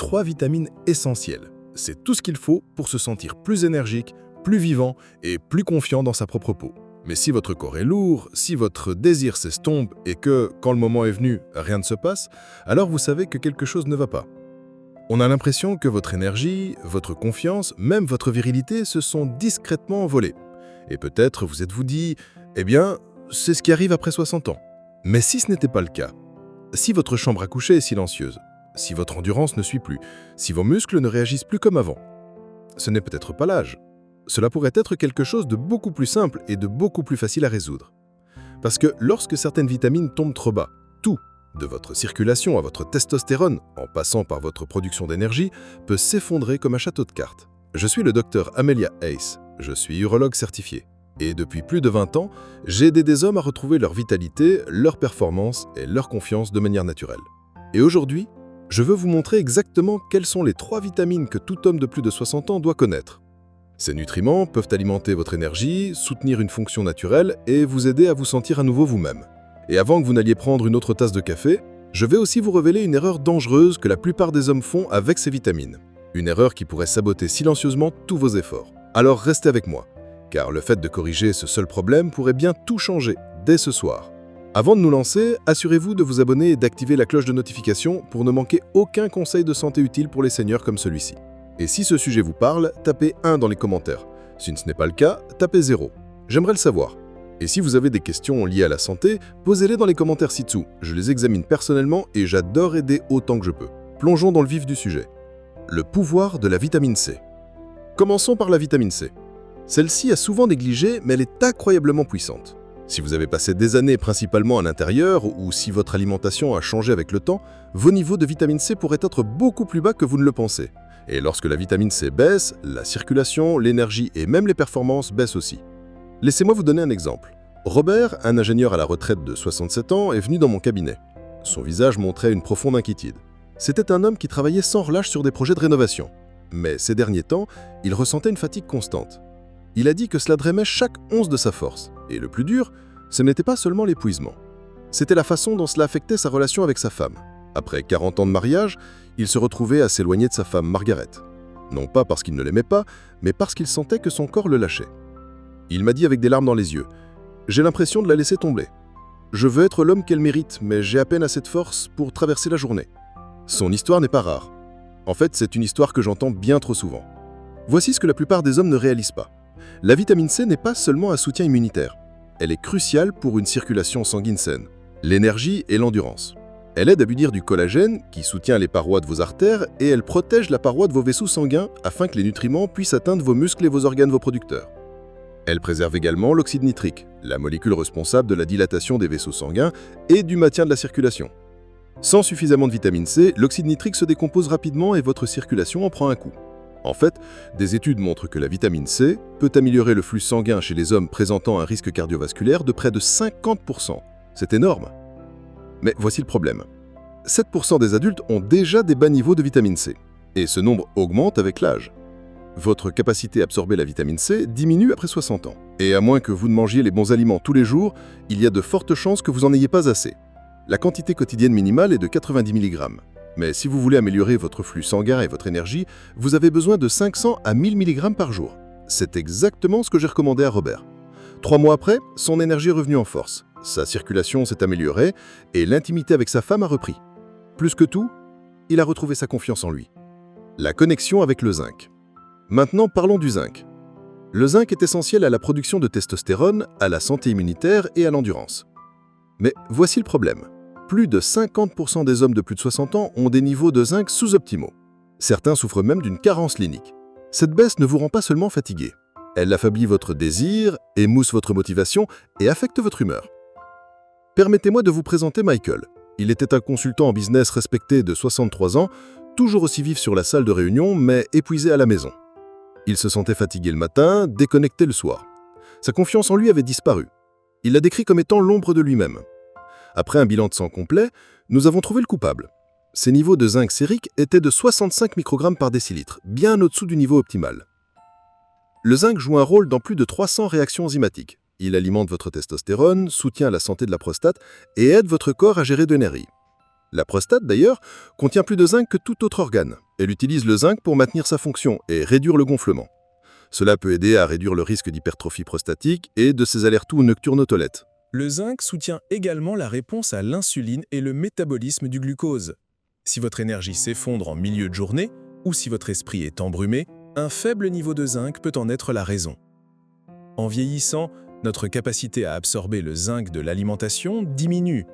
3 vitamines essentielles. C'est tout ce qu'il faut pour se sentir plus énergique, plus vivant et plus confiant dans sa propre peau. Mais si votre corps est lourd, si votre désir s'estompe et que, quand le moment est venu, rien ne se passe, alors vous savez que quelque chose ne va pas. On a l'impression que votre énergie, votre confiance, même votre virilité se sont discrètement envolées. Et peut-être vous êtes-vous dit, eh bien, c'est ce qui arrive après 60 ans. Mais si ce n'était pas le cas, si votre chambre à coucher est silencieuse, si votre endurance ne suit plus, si vos muscles ne réagissent plus comme avant, ce n'est peut-être pas l'âge. Cela pourrait être quelque chose de beaucoup plus simple et de beaucoup plus facile à résoudre. Parce que lorsque certaines vitamines tombent trop bas, tout, de votre circulation à votre testostérone, en passant par votre production d'énergie, peut s'effondrer comme un château de cartes. Je suis le docteur Amelia Ace, je suis urologue certifié. Et depuis plus de 20 ans, j'ai aidé des hommes à retrouver leur vitalité, leur performance et leur confiance de manière naturelle. Et aujourd'hui, je veux vous montrer exactement quelles sont les 3 vitamines que tout homme de plus de 60 ans doit connaître. Ces nutriments peuvent alimenter votre énergie, soutenir une fonction naturelle et vous aider à vous sentir à nouveau vous-même. Et avant que vous n'alliez prendre une autre tasse de café, je vais aussi vous révéler une erreur dangereuse que la plupart des hommes font avec ces vitamines. Une erreur qui pourrait saboter silencieusement tous vos efforts. Alors restez avec moi, car le fait de corriger ce seul problème pourrait bien tout changer dès ce soir. Avant de nous lancer, assurez-vous de vous abonner et d'activer la cloche de notification pour ne manquer aucun conseil de santé utile pour les seniors comme celui-ci. Et si ce sujet vous parle, tapez 1 dans les commentaires. Si ce n'est pas le cas, tapez 0. J'aimerais le savoir. Et si vous avez des questions liées à la santé, posez-les dans les commentaires ci-dessous. Je les examine personnellement et j'adore aider autant que je peux. Plongeons dans le vif du sujet. Le pouvoir de la vitamine C. Commençons par la vitamine C. Celle-ci est souvent négligée, mais elle est incroyablement puissante. Si vous avez passé des années principalement à l'intérieur ou si votre alimentation a changé avec le temps, vos niveaux de vitamine C pourraient être beaucoup plus bas que vous ne le pensez. Et lorsque la vitamine C baisse, la circulation, l'énergie et même les performances baissent aussi. Laissez-moi vous donner un exemple. Robert, un ingénieur à la retraite de 67 ans, est venu dans mon cabinet. Son visage montrait une profonde inquiétude. C'était un homme qui travaillait sans relâche sur des projets de rénovation. Mais ces derniers temps, il ressentait une fatigue constante. Il a dit que cela drainait chaque once de sa force. Et le plus dur, ce n'était pas seulement l'épuisement. C'était la façon dont cela affectait sa relation avec sa femme. Après 40 ans de mariage, il se retrouvait à s'éloigner de sa femme Margaret. Non pas parce qu'il ne l'aimait pas, mais parce qu'il sentait que son corps le lâchait. Il m'a dit avec des larmes dans les yeux, « J'ai l'impression de la laisser tomber. Je veux être l'homme qu'elle mérite, mais j'ai à peine assez de force pour traverser la journée. » Son histoire n'est pas rare. En fait, c'est une histoire que j'entends bien trop souvent. Voici ce que la plupart des hommes ne réalisent pas. La vitamine C n'est pas seulement un soutien immunitaire. Elle est cruciale pour une circulation sanguine saine, l'énergie et l'endurance. Elle aide à bâtir du collagène qui soutient les parois de vos artères et elle protège la paroi de vos vaisseaux sanguins afin que les nutriments puissent atteindre vos muscles et vos organes vos producteurs. Elle préserve également l'oxyde nitrique, la molécule responsable de la dilatation des vaisseaux sanguins et du maintien de la circulation. Sans suffisamment de vitamine C, l'oxyde nitrique se décompose rapidement et votre circulation en prend un coup. En fait, des études montrent que la vitamine C peut améliorer le flux sanguin chez les hommes présentant un risque cardiovasculaire de près de 50%. C'est énorme. Mais voici le problème. 7% des adultes ont déjà des bas niveaux de vitamine C. Et ce nombre augmente avec l'âge. Votre capacité à absorber la vitamine C diminue après 60 ans. Et à moins que vous ne mangiez les bons aliments tous les jours, il y a de fortes chances que vous n'en ayez pas assez. La quantité quotidienne minimale est de 90 mg. Mais si vous voulez améliorer votre flux sanguin et votre énergie, vous avez besoin de 500 à 1000 mg par jour. C'est exactement ce que j'ai recommandé à Robert. 3 mois après, son énergie est revenue en force. Sa circulation s'est améliorée et l'intimité avec sa femme a repris. Plus que tout, il a retrouvé sa confiance en lui. La connexion avec le zinc. Maintenant, parlons du zinc. Le zinc est essentiel à la production de testostérone, à la santé immunitaire et à l'endurance. Mais voici le problème. Plus de 50% des hommes de plus de 60 ans ont des niveaux de zinc sous-optimaux. Certains souffrent même d'une carence clinique. Cette baisse ne vous rend pas seulement fatigué. Elle affaiblit votre désir, émousse votre motivation et affecte votre humeur. Permettez-moi de vous présenter Michael. Il était un consultant en business respecté de 63 ans, toujours aussi vif sur la salle de réunion, mais épuisé à la maison. Il se sentait fatigué le matin, déconnecté le soir. Sa confiance en lui avait disparu. Il l'a décrit comme étant l'ombre de lui-même. Après un bilan de sang complet, nous avons trouvé le coupable. Ses niveaux de zinc sérique étaient de 65 microgrammes par décilitre, bien au-dessous du niveau optimal. Le zinc joue un rôle dans plus de 300 réactions enzymatiques. Il alimente votre testostérone, soutient la santé de la prostate et aide votre corps à gérer de l'énergie. La prostate, d'ailleurs, contient plus de zinc que tout autre organe. Elle utilise le zinc pour maintenir sa fonction et réduire le gonflement. Cela peut aider à réduire le risque d'hypertrophie prostatique et de ses allers-retours nocturnes aux toilettes. Le zinc soutient également la réponse à l'insuline et le métabolisme du glucose. Si votre énergie s'effondre en milieu de journée ou si votre esprit est embrumé, un faible niveau de zinc peut en être la raison. En vieillissant, notre capacité à absorber le zinc de l'alimentation diminue.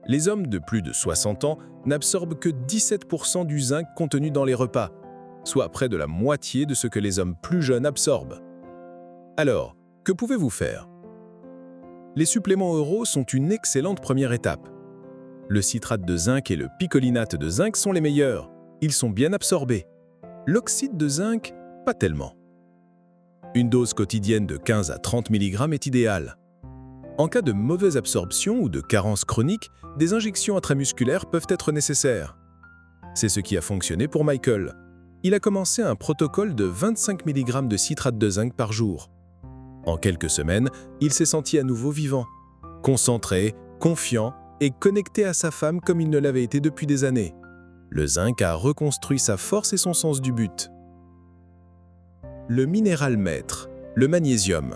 Les hommes de plus de 60 ans n'absorbent que 17% du zinc contenu dans les repas, soit près de la moitié de ce que les hommes plus jeunes absorbent. Alors, que pouvez-vous faire? Les suppléments oraux sont une excellente première étape. Le citrate de zinc et le picolinate de zinc sont les meilleurs. Ils sont bien absorbés. L'oxyde de zinc, pas tellement. Une dose quotidienne de 15 à 30 mg est idéale. En cas de mauvaise absorption ou de carence chronique, des injections intramusculaires peuvent être nécessaires. C'est ce qui a fonctionné pour Michael. Il a commencé un protocole de 25 mg de citrate de zinc par jour. En quelques semaines, il s'est senti à nouveau vivant, concentré, confiant et connecté à sa femme comme il ne l'avait été depuis des années. Le zinc a reconstruit sa force et son sens du but. Le minéral maître, le magnésium.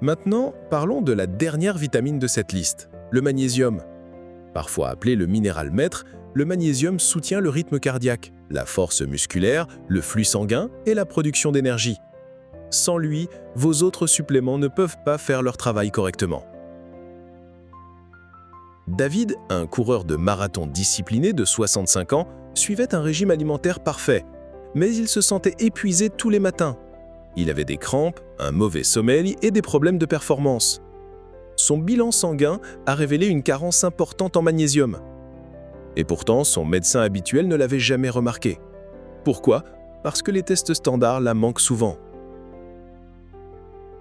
Maintenant, parlons de la dernière vitamine de cette liste, le magnésium. Parfois appelé le minéral maître, le magnésium soutient le rythme cardiaque, la force musculaire, le flux sanguin et la production d'énergie. Sans lui, vos autres suppléments ne peuvent pas faire leur travail correctement. David, un coureur de marathon discipliné de 65 ans, suivait un régime alimentaire parfait, mais il se sentait épuisé tous les matins. Il avait des crampes, un mauvais sommeil et des problèmes de performance. Son bilan sanguin a révélé une carence importante en magnésium. Et pourtant, son médecin habituel ne l'avait jamais remarqué. Pourquoi? Parce que les tests standards la manquent souvent.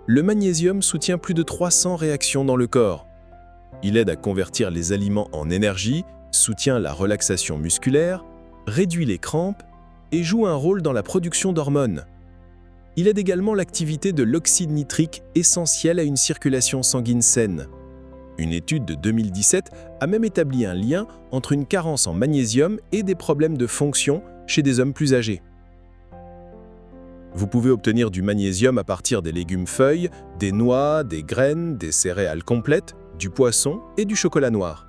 Le magnésium soutient plus de 300 réactions dans le corps. Il aide à convertir les aliments en énergie, soutient la relaxation musculaire, réduit les crampes et joue un rôle dans la production d'hormones. Il aide également l'activité de l'oxyde nitrique essentiel à une circulation sanguine saine. Une étude de 2017 a même établi un lien entre une carence en magnésium et des problèmes de fonction chez des hommes plus âgés. Vous pouvez obtenir du magnésium à partir des légumes feuilles, des noix, des graines, des céréales complètes, du poisson et du chocolat noir.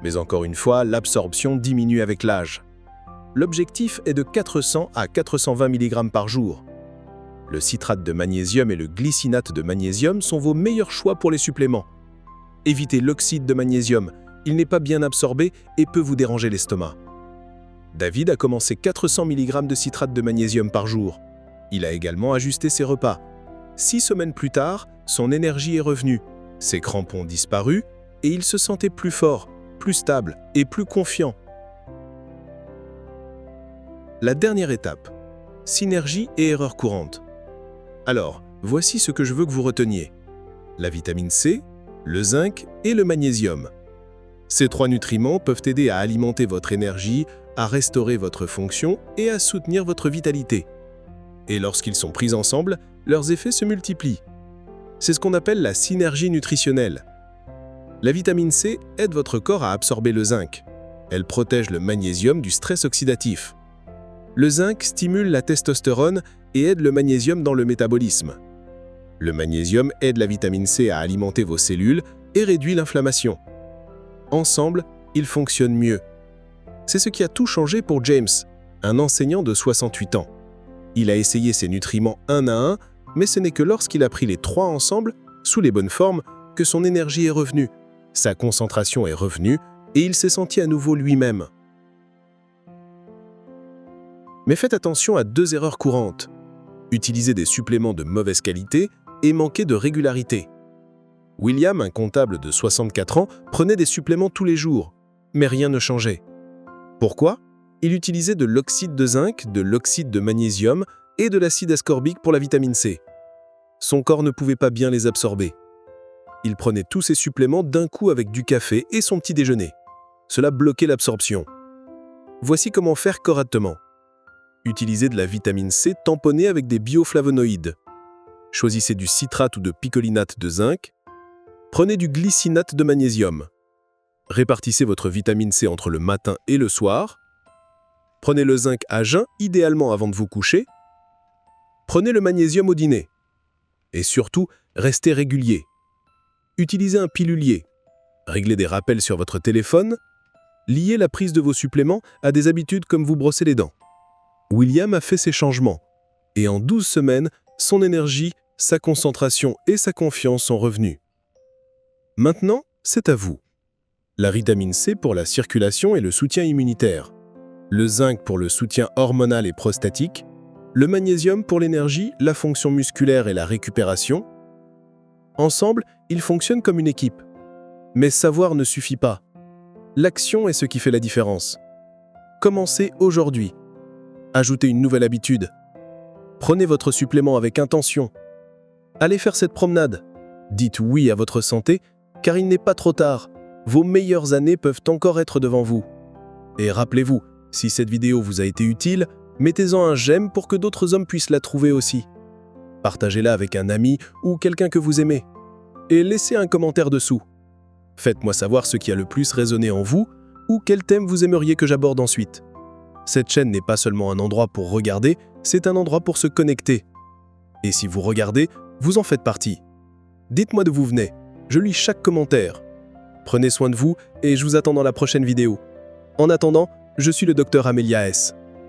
Mais encore une fois, l'absorption diminue avec l'âge. L'objectif est de 400 à 420 mg par jour. Le citrate de magnésium et le glycinate de magnésium sont vos meilleurs choix pour les suppléments. Évitez l'oxyde de magnésium, il n'est pas bien absorbé et peut vous déranger l'estomac. David a commencé 400 mg de citrate de magnésium par jour. Il a également ajusté ses repas. 6 semaines plus tard, son énergie est revenue, ses crampes ont disparu et il se sentait plus fort, plus stable et plus confiant. La dernière étape, synergie et erreurs courantes. Alors, voici ce que je veux que vous reteniez. La vitamine C, le zinc et le magnésium. Ces 3 nutriments peuvent aider à alimenter votre énergie, à restaurer votre fonction et à soutenir votre vitalité. Et lorsqu'ils sont pris ensemble, leurs effets se multiplient. C'est ce qu'on appelle la synergie nutritionnelle. La vitamine C aide votre corps à absorber le zinc. Elle protège le magnésium du stress oxydatif. Le zinc stimule la testostérone et aide le magnésium dans le métabolisme. Le magnésium aide la vitamine C à alimenter vos cellules et réduit l'inflammation. Ensemble, ils fonctionnent mieux. C'est ce qui a tout changé pour James, un enseignant de 68 ans. Il a essayé ces nutriments un à un, mais ce n'est que lorsqu'il a pris les 3 ensemble, sous les bonnes formes, que son énergie est revenue, sa concentration est revenue et il s'est senti à nouveau lui-même. Mais faites attention à 2 erreurs courantes. Utiliser des suppléments de mauvaise qualité et manquer de régularité. William, un comptable de 64 ans, prenait des suppléments tous les jours, mais rien ne changeait. Pourquoi? Il utilisait de l'oxyde de zinc, de l'oxyde de magnésium et de l'acide ascorbique pour la vitamine C. Son corps ne pouvait pas bien les absorber. Il prenait tous ces suppléments d'un coup avec du café et son petit déjeuner. Cela bloquait l'absorption. Voici comment faire correctement. Utilisez de la vitamine C tamponnée avec des bioflavonoïdes. Choisissez du citrate ou de picolinate de zinc. Prenez du glycinate de magnésium. Répartissez votre vitamine C entre le matin et le soir. Prenez le zinc à jeun, idéalement avant de vous coucher. Prenez le magnésium au dîner. Et surtout, restez régulier. Utilisez un pilulier. Réglez des rappels sur votre téléphone. Liez la prise de vos suppléments à des habitudes comme vous brosser les dents. William a fait ces changements. Et en 12 semaines, son énergie, sa concentration et sa confiance sont revenus. Maintenant, c'est à vous. La vitamine C pour la circulation et le soutien immunitaire. Le zinc pour le soutien hormonal et prostatique. Le magnésium pour l'énergie, la fonction musculaire et la récupération. Ensemble, ils fonctionnent comme une équipe. Mais savoir ne suffit pas. L'action est ce qui fait la différence. Commencez aujourd'hui. Ajoutez une nouvelle habitude. Prenez votre supplément avec intention. Allez faire cette promenade. Dites oui à votre santé, car il n'est pas trop tard. Vos meilleures années peuvent encore être devant vous. Et rappelez-vous, si cette vidéo vous a été utile, mettez-en un j'aime pour que d'autres hommes puissent la trouver aussi. Partagez-la avec un ami ou quelqu'un que vous aimez. Et laissez un commentaire dessous. Faites-moi savoir ce qui a le plus résonné en vous ou quel thème vous aimeriez que j'aborde ensuite. Cette chaîne n'est pas seulement un endroit pour regarder, c'est un endroit pour se connecter. Et si vous regardez, vous en faites partie. Dites-moi d'où vous venez, je lis chaque commentaire. Prenez soin de vous et je vous attends dans la prochaine vidéo. En attendant, je suis le Dr Amelia S.